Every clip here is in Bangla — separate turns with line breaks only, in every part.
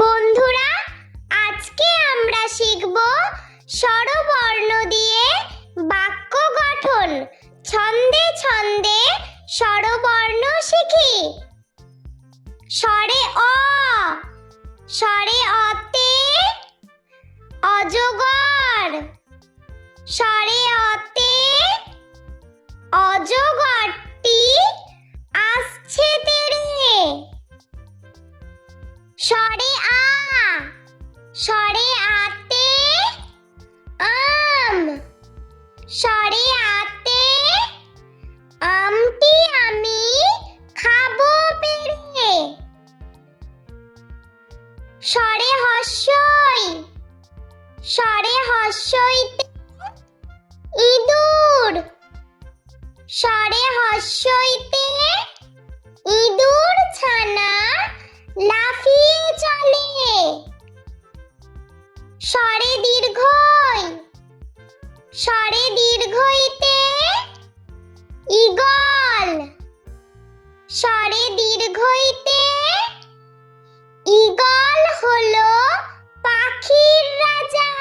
বন্ধুরা, আজকে আমরা শিখব স্বরবর্ণ দিয়ে বাক্য গঠন। ছন্দে ছন্দে স্বরবর্ণ শিখি। স্বরে অ, স্বরে অতে অজগর, স্বরে অতে অজগরটি আসছে তেড়ে। স্বরে আ, স্বরে আতে আম, স্বরে আতে আমটি আমি খাবো পেড়ে। স্বরে হস্যই, স্বরে হস্যইতে ইঁদুর, স্বরে হস্যইতে ইঁদুর ছানা লাফিয়ে চলে। স্বরে দীর্ঘই, স্বরে দীর্ঘইতে ঈগল, স্বরে দীর্ঘইতে ঈগল হলো পাখির রাজা।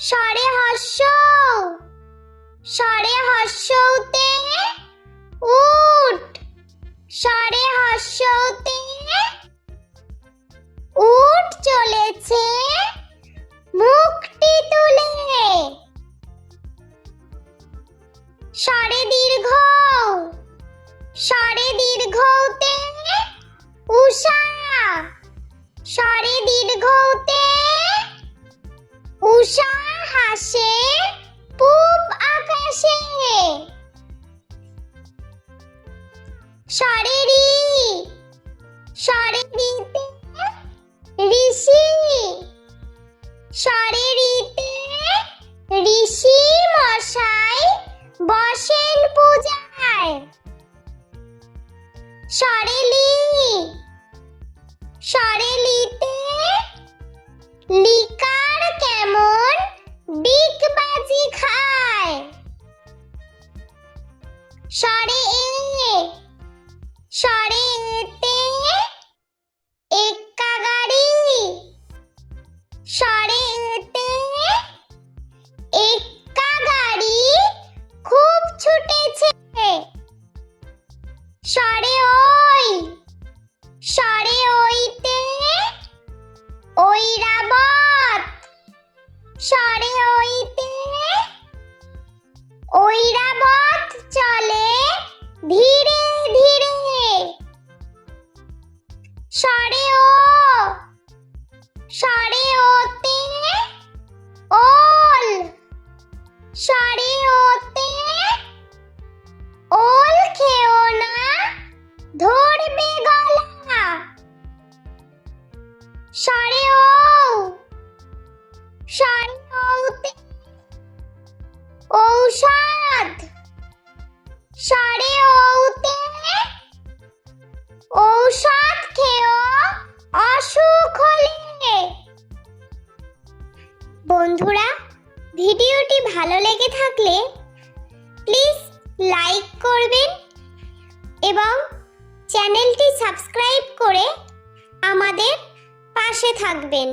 স্বরে হস্য, স্বরে হস্যতে উট, স্বরে হস্যতে উট চলেছে মুখটি তুলে। স্বরে দীর্ঘ, স্বরে দীর্ঘতে উষা, স্বরে দীর্ঘতে উষা হাসে পূব আকাশে। স্বরে রি, স্বরে রিতে ঋষি, স্বরে রিতে ঋষি মশাই বসেন পূজায়। স্বরে লি, স্বরে লিতে লিকার কেমন ডিগবাজি খায়। স্বরে এ, স্বরে এতে এক্কা গাড়ি, স্বরে এতে এক্কা গাড়ি খুব ছুটেছে। স্বরে ওই, স্বরে ওইতে ঐরাবত, স্বরে ওইতে ঐরাবত চলে ধীরে ধীরে। স্বরে ও, স্বরে ওতে ওল, স্বরে ওতে ওল খেও না ধরবে গলা। স্বরে ও, স্বরে ওতে ঔষধ, স্বরে ওতে ঔষধ খেও অসুখ হলে। বন্ধুরা, ভিডিওটি ভালো লেগে থাকলে প্লিজ লাইক করবেন এবং চ্যানেলটি সাবস্ক্রাইব করে আমাদের পাশে থাকবেন।